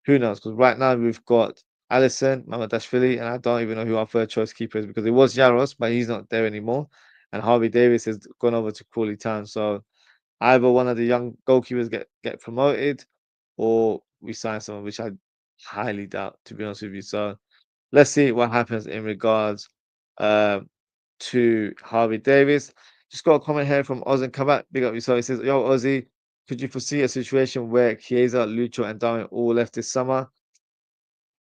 who knows? Because right now we've got Alisson, Mamadashvili, and I don't even know who our third choice keeper is because it was Yaros, but he's not there anymore. And Harvey Davis has gone over to Crawley Town. So either one of the young goalkeepers get promoted, or we sign someone, which I highly doubt, to be honest with you. So let's see what happens in regards um, to Harvey Davis. Just got a comment here from Oz and Kabak. Big up yourself. He says, "Yo, Ozzy, could you foresee a situation where Chiesa, Lucho, and Darwin all left this summer?"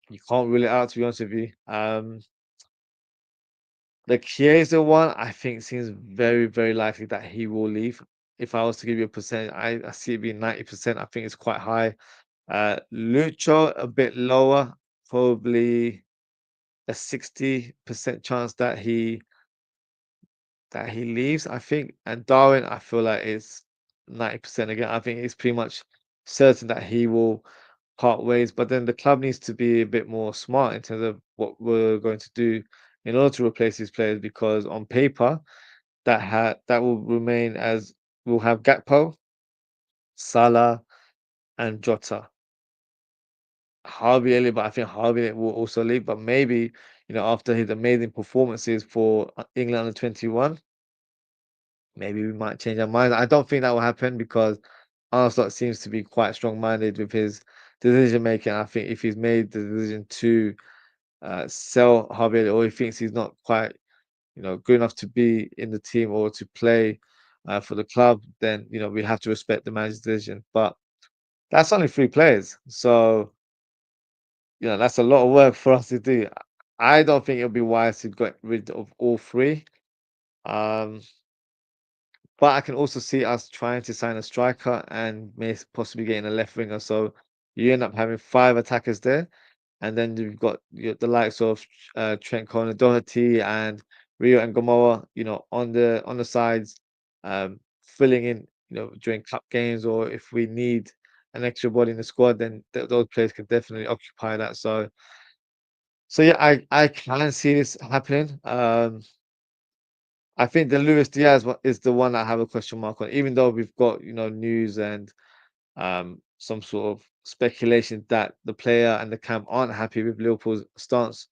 You can't rule it out, to be honest with you. The Chiesa one, I think, seems very, very likely that he will leave. If I was to give you a percentage, I see it being 90%. I think it's quite high. Lucho, a bit lower, probably a 60% chance that he leaves, I think. And Darwin, I feel like it's 90% again. I think it's pretty much certain that he will part ways. But then the club needs to be a bit more smart in terms of what we're going to do in order to replace these players, because on paper, that will remain as we'll have Gakpo, Salah, and Jota. Harvey Elliott, but I think Harvey Elliott will also leave. But maybe, after his amazing performances for England under 21, maybe we might change our minds. I don't think that will happen because Arne Slot seems to be quite strong-minded with his decision making. I think if he's made the decision to sell Harvey Elliott, or he thinks he's not quite, good enough to be in the team or to play for the club, then we have to respect the manager's decision. But that's only three players, so that's a lot of work for us to do. I don't think it'll be wise to get rid of all three. Um, But I can also see us trying to sign a striker and may possibly getting a left winger. So you end up having five attackers there, and then you've got the likes of Trent Doherty and Rio and Gomorrah, on the sides, filling in, during cup games, or if we need an extra body in the squad, then those players can definitely occupy that. So yeah, I can see this happening. I think the Luis Diaz one is the one I have a question mark on, even though we've got, news and some sort of speculation that the player and the camp aren't happy with Liverpool's stance,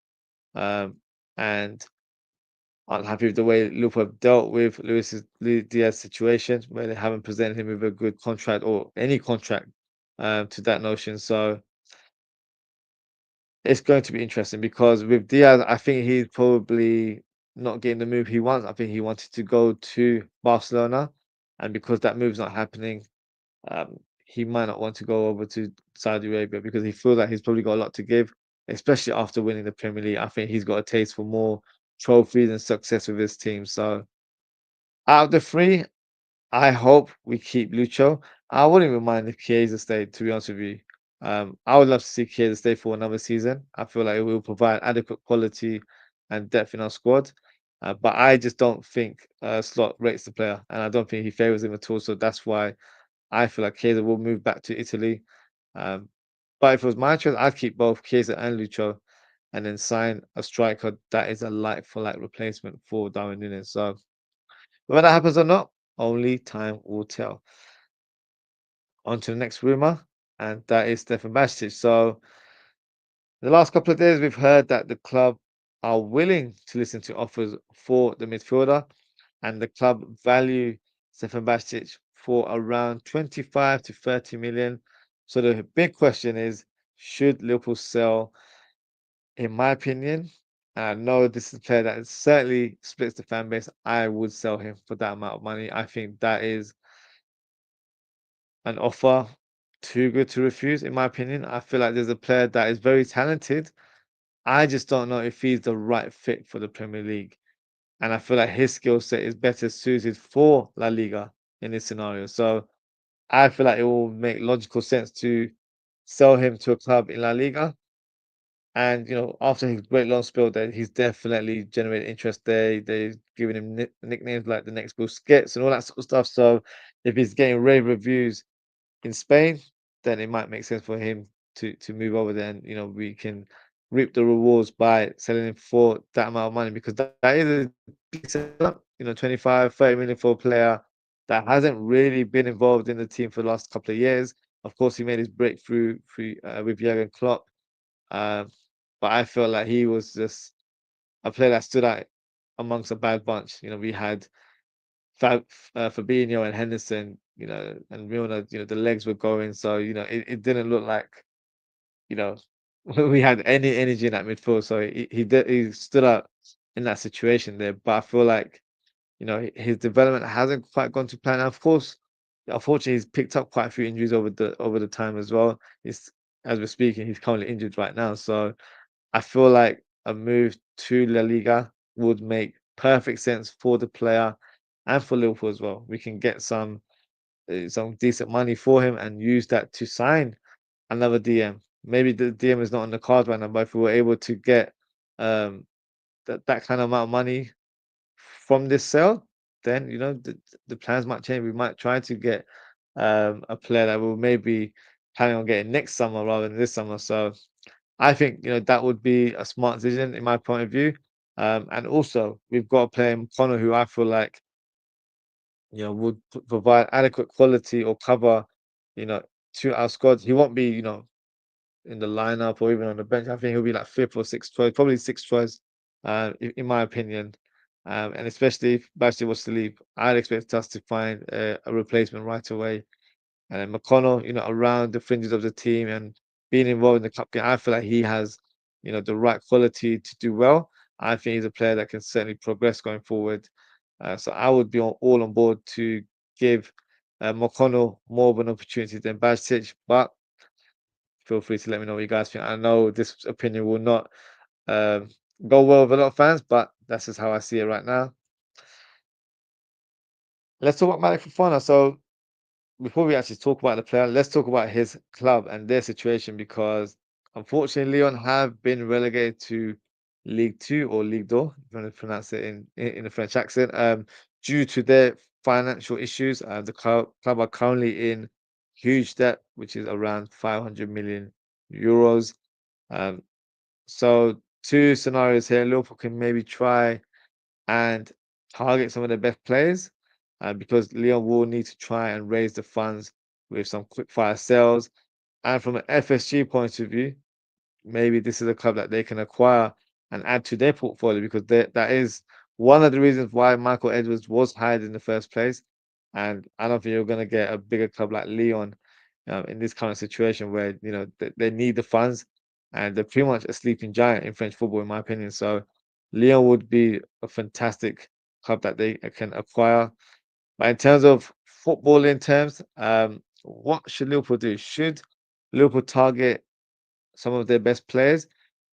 and aren't happy with the way Liverpool have dealt with Luis Diaz situation, where they haven't presented him with a good contract or any contract to that notion. So it's going to be interesting because with Diaz, I think he's probably not getting the move he wants. I think he wanted to go to Barcelona, and because that move's not happening, he might not want to go over to Saudi Arabia because he feels like he's probably got a lot to give, especially after winning the Premier League. I think he's got a taste for more trophies and success with his team. So out of the three, I hope we keep Lucho. I wouldn't even mind if Chiesa stayed, to be honest with you. I would love to see Chiesa stay for another season. I feel like it will provide adequate quality and depth in our squad. But I just don't think Slot rates the player, and I don't think he favours him at all. So that's why I feel like Chiesa will move back to Italy. Um, but if it was my choice, I'd keep both Chiesa and Lucho, and then sign a striker that is a like-for-like replacement for Darwin Núñez. So whether that happens or not, only time will tell. On to the next rumor, and that is Stefan Bajcetic. So the last couple of days, we've heard that the club are willing to listen to offers for the midfielder, and the club value Stefan Bajcetic for around 25 to 30 million. So the big question is, should Liverpool sell? In my opinion, and I know this is a player that certainly splits the fan base. I would sell him for that amount of money. I think that is an offer too good to refuse, in my opinion. I feel like there's a player that is very talented. I just don't know if he's the right fit for the Premier League. And I feel like his skill set is better suited for La Liga in this scenario. So I feel like it will make logical sense to sell him to a club in La Liga. And after his great loan spell, there he's definitely generated interest there. They've given him nicknames like the next Busquets and all that sort of stuff. So if he's getting rave reviews in Spain, then it might make sense for him to move over there, and we can reap the rewards by selling him for that amount of money, because that is a big setup, 25, 30 million for a player that hasn't really been involved in the team for the last couple of years. Of course, he made his breakthrough with Jurgen Klopp. Uh, but I felt like he was just a player that stood out amongst a bad bunch. We had Fabinho and Henderson, and Milner. The legs were going, so it didn't look like you know we had any energy in that midfield. So he stood out in that situation there. But I feel like his development hasn't quite gone to plan. Of course, unfortunately, he's picked up quite a few injuries over the time as well. He's As we're speaking, he's currently injured right now. So I feel like a move to La Liga would make perfect sense for the player and for Liverpool as well. We can get some decent money for him and use that to sign another DM. Maybe the DM is not on the cards right now, but if we were able to get um, that kind of amount of money from this sale, then the plans might change. We might try to get a player that we'll maybe planning on getting next summer rather than this summer. So I think that would be a smart decision in my point of view. And also we've got a player in Connor who I feel like would provide adequate quality or cover you know to our squad. He won't be in the lineup or even on the bench. I think he'll be like fifth or sixth choice, probably sixth choice, in my opinion. And especially if Bashir was to leave, I'd expect us to find a replacement right away. And then McConnell, around the fringes of the team and being involved in the cup game, I feel like he has, the right quality to do well. I think he's a player that can certainly progress going forward. So I would be all on board to give McConnell more of an opportunity than Bajtic, but feel free to let me know what you guys think. I know this opinion will not um, go well with a lot of fans, but that's just how I see it right now. Let's talk about Malik Fofana. So before we actually talk about the player, let's talk about his club and their situation because unfortunately, Leon have been relegated to League Two or League Do, if you want to pronounce it in the French accent, due to their financial issues. The club are currently in huge debt, which is around 500 million euros. Um, So two scenarios here. Liverpool can maybe try and target some of their best players, because Leon will need to try and raise the funds with some quick fire sales. And from an FSG point of view, maybe this is a club that they can acquire and add to their portfolio because that is one of the reasons why Michael Edwards was hired in the first place. And I don't think you're going to get a bigger club like Leon in this current situation where they need the funds and they're pretty much a sleeping giant in French football, in my opinion. So Leon would be a fantastic club that they can acquire. But in terms of footballing terms, what should Liverpool do? Should Liverpool target some of their best players?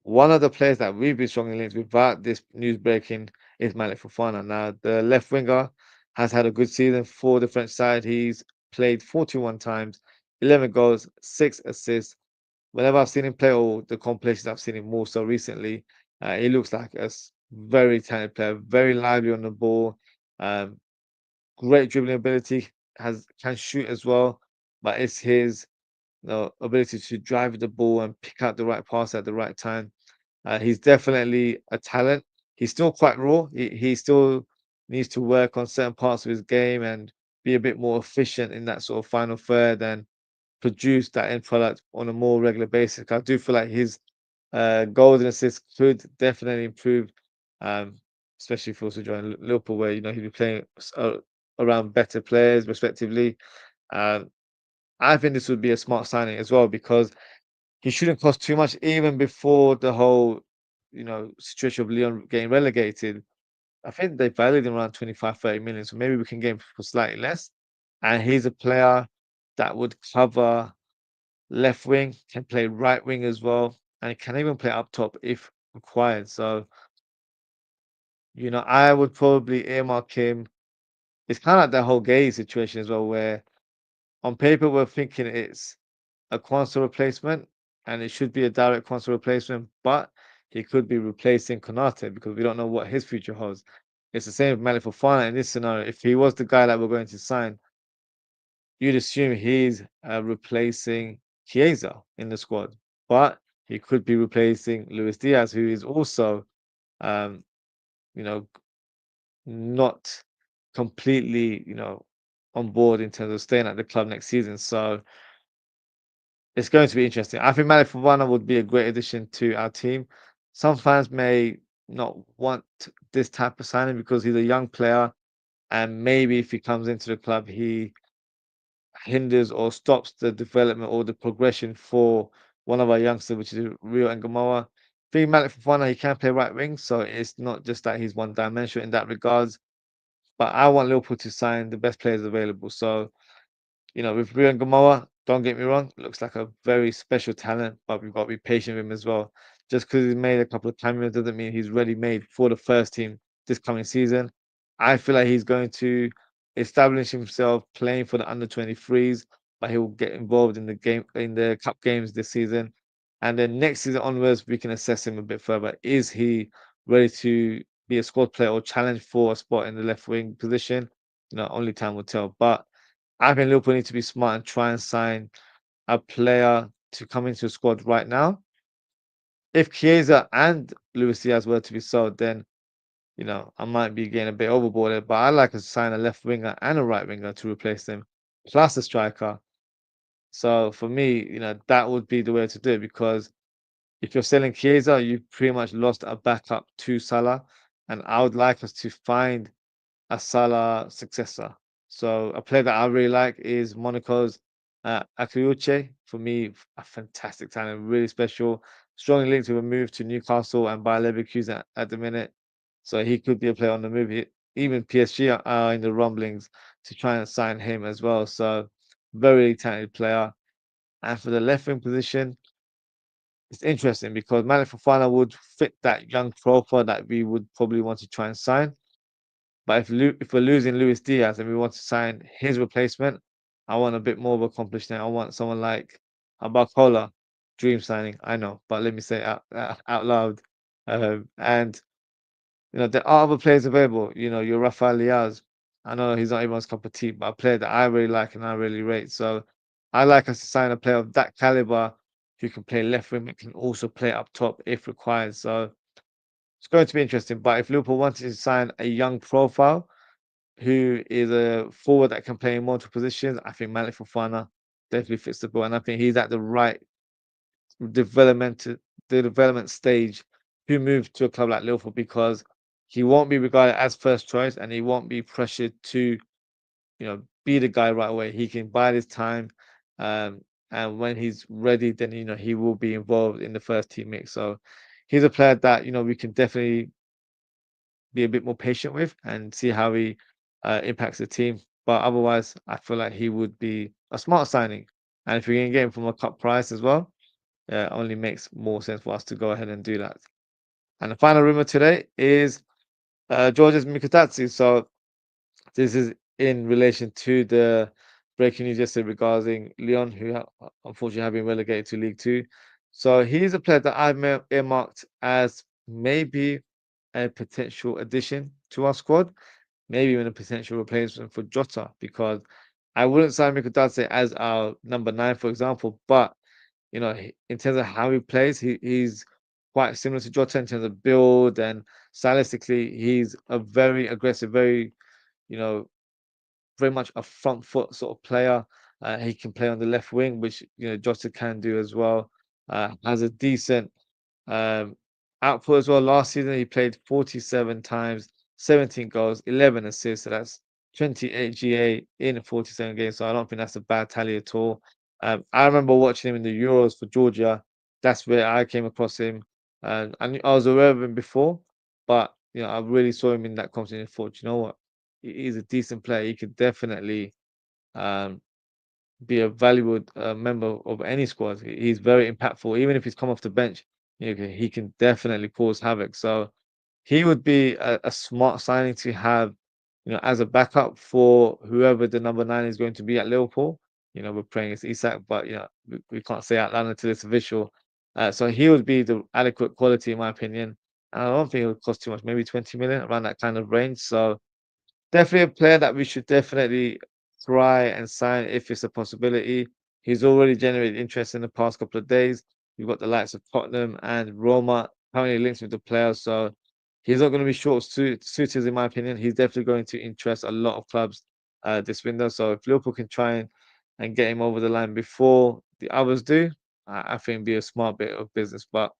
One of the players that we've been strongly linked without this news breaking is Malik Fofana. Now, the left winger has had a good season for the French side. He's played 41 times, 11 goals, 6 assists. Whenever I've seen him play, or the compilations I've seen him more so recently, he looks like a very talented player, very lively on the ball, um, great dribbling ability, can shoot as well, but it's his ability to drive the ball and pick out the right pass at the right time. He's definitely a talent. He's still quite raw. He still needs to work on certain parts of his game and be a bit more efficient in that sort of final third and produce that end product on a more regular basis. I do feel like his goals and assists could definitely improve, um, especially if he also join Liverpool, where he'll be playing around better players, respectively. Um, I think this would be a smart signing as well because he shouldn't cost too much even before the whole, situation of Leon getting relegated. I think they valued him around 25, 30 million. So maybe we can get him for slightly less. And he's a player that would cover left wing, can play right wing as well, and can even play up top if required. So, I would probably earmark him. It's kind of like that whole Gay situation as well, where on paper we're thinking it's a console replacement, and it should be a direct console replacement, but he could be replacing Konate because we don't know what his future holds. It's the same with Malik Fofana in this scenario. If he was the guy that we're going to sign, you'd assume he's replacing Chiesa in the squad, but he could be replacing Luis Diaz, who is also, um, you know, not completely, on board in terms of staying at the club next season. So it's going to be interesting. I think Malik Fofana would be a great addition to our team. Some fans may not want this type of signing because he's a young player, and maybe if he comes into the club, he hinders or stops the development or the progression for one of our youngsters, which is Rio Ngamoa. Being Malik Fofana, he can play right wing, so it's not just that he's one dimensional in that regards. But I want Liverpool to sign the best players available. So with Rio Gamoa, don't get me wrong, looks like a very special talent, but we've got to be patient with him as well. Just because he's made a couple of cameos doesn't mean he's ready made for the first team this coming season. I feel like he's going to establish himself playing for the under 23s, but he will get involved in the cup games this season. And then next season onwards, we can assess him a bit further. Is he ready to be a squad player or challenge for a spot in the left wing position? Only time will tell. But I think Liverpool need to be smart and try and sign a player to come into the squad right now. If Chiesa and Luis Diaz were to be sold, then I might be getting a bit overboard. But I like to sign a left winger and a right winger to replace them, plus a striker. So for me, that would be the way to do it because if you're selling Chiesa, you've pretty much lost a backup to Salah, and I would like us to find a Salah successor. So a player that I really like is Monaco's Akliuche. For me, a fantastic talent, really special. Strongly linked with a move to Newcastle and Bayer Leverkusen at the minute. So he could be a player on the move. Even PSG are in the rumblings to try and sign him as well. So very talented player. And for the left wing position, it's interesting because Malik Fofana would fit that young profile that we would probably want to try and sign. But if we're losing Luis Diaz and we want to sign his replacement, I want a bit more of accomplishment. I want someone like a Barcola, dream signing. I know, but let me say it out loud. And there are other players available. Your Rafael Leaz. I know he's not everyone's cup of tea, but a player that I really like and I really rate. So I like us to sign a player of that caliber who can play left wing and can also play up top if required. So it's going to be interesting. But if Liverpool wanted to sign a young profile who is a forward that can play in multiple positions, I think Malik Fofana definitely fits the bill, and I think he's at the right development the development stage to move to a club like Liverpool because he won't be regarded as first choice and he won't be pressured to be the guy right away. He can bide his time, um, and when he's ready, then he will be involved in the first team mix. So he's a player that we can definitely be a bit more patient with and see how he impacts the team. But otherwise, I feel like he would be a smart signing. And if we can get him from a cut price as well, it only makes more sense for us to go ahead and do that. And the final rumor today is George's Mikutatsu. So this is in relation to the breaking news yesterday regarding Leon, who unfortunately have been relegated to League Two. So he's a player that I've earmarked as maybe a potential addition to our squad, maybe even a potential replacement for Jota, because I wouldn't sign Mikudadze as our number 9, for example, but in terms of how he plays, he's quite similar to Jota in terms of build and stylistically, he's a very aggressive, you know, very much a front foot sort of player. He can play on the left wing, which Jota can do as well. Has a decent um, output as well. Last season, he played 47 times, 17 goals, 11 assists. So that's 28 GA in 47 games. So I don't think that's a bad tally at all. I remember watching him in the Euros for Georgia. That's where I came across him. And I was aware of him before, but I really saw him in that competition and thought, you know what? He's a decent player. He could definitely um, be a valuable member of any squad. He's very impactful. Even if he's come off the bench, he can definitely cause havoc. So he would be a smart signing to have, as a backup for whoever the number 9 is going to be at Liverpool. We're praying it's Isak, but we can't say out loud until it's official. So he would be the adequate quality, in my opinion. And I don't think it would cost too much, maybe 20 million around that kind of range. So definitely a player that we should definitely try and sign if it's a possibility. He's already generated interest in the past couple of days. You've got the likes of Tottenham and Roma currently linked with the player, so he's not going to be suited in my opinion. He's definitely going to interest a lot of clubs this window. So if Liverpool can try and get him over the line before the others do, I think it'd be a smart bit of business. But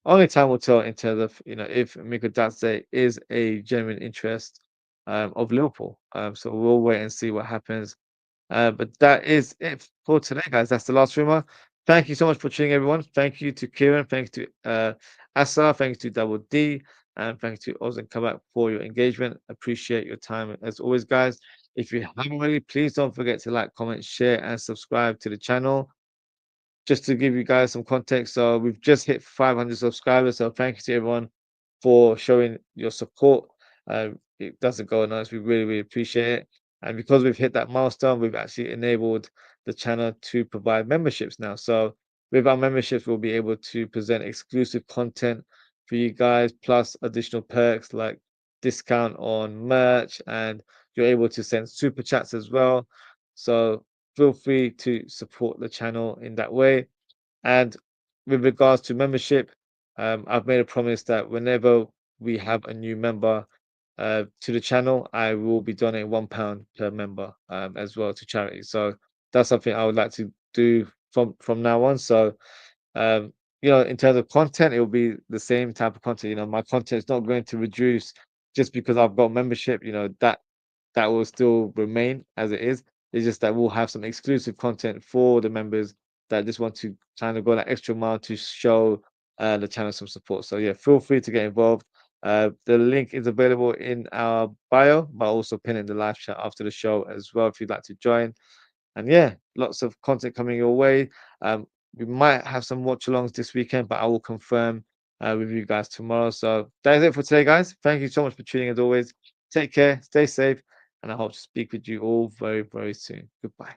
only time will tell in terms of if Mikudadze is a genuine interest of Liverpool. So we'll wait and see what happens. But that is it for today, guys. That's the last rumor. Thank you so much for tuning, everyone. Thank you to Kieran. Thanks to Asa. Thanks to Double D. And thanks to Oz and Kabak for your engagement. Appreciate your time as always, guys. If you haven't already, please don't forget to like, comment, share, and subscribe to the channel. Just to give you guys some context, so we've just hit 500 subscribers. So thank you to everyone for showing your support. It doesn't go unnoticed. We really, really appreciate it. And because we've hit that milestone, we've actually enabled the channel to provide memberships now. So with our memberships, we'll be able to present exclusive content for you guys, plus additional perks like discount on merch, and you're able to send super chats as well. So feel free to support the channel in that way. And with regards to membership, I've made a promise that whenever we have a new member to the channel, I will be donating £1 per member as well to charity. So that's something I would like to do from now on. So in terms of content, it will be the same type of content. My content is not going to reduce just because I've got membership. That will still remain as it is. It's just that we'll have some exclusive content for the members that just want to kind of go that extra mile to show the channel some support. So yeah, feel free to get involved. The link is available in our bio, but I'll also pin in the live chat after the show as well if you'd like to join. And yeah, lots of content coming your way. We might have some watch alongs this weekend, but I will confirm with you guys tomorrow. So that is it for today, guys. Thank you so much for tuning as always. Take care, stay safe, and I hope to speak with you all very, very soon. Goodbye.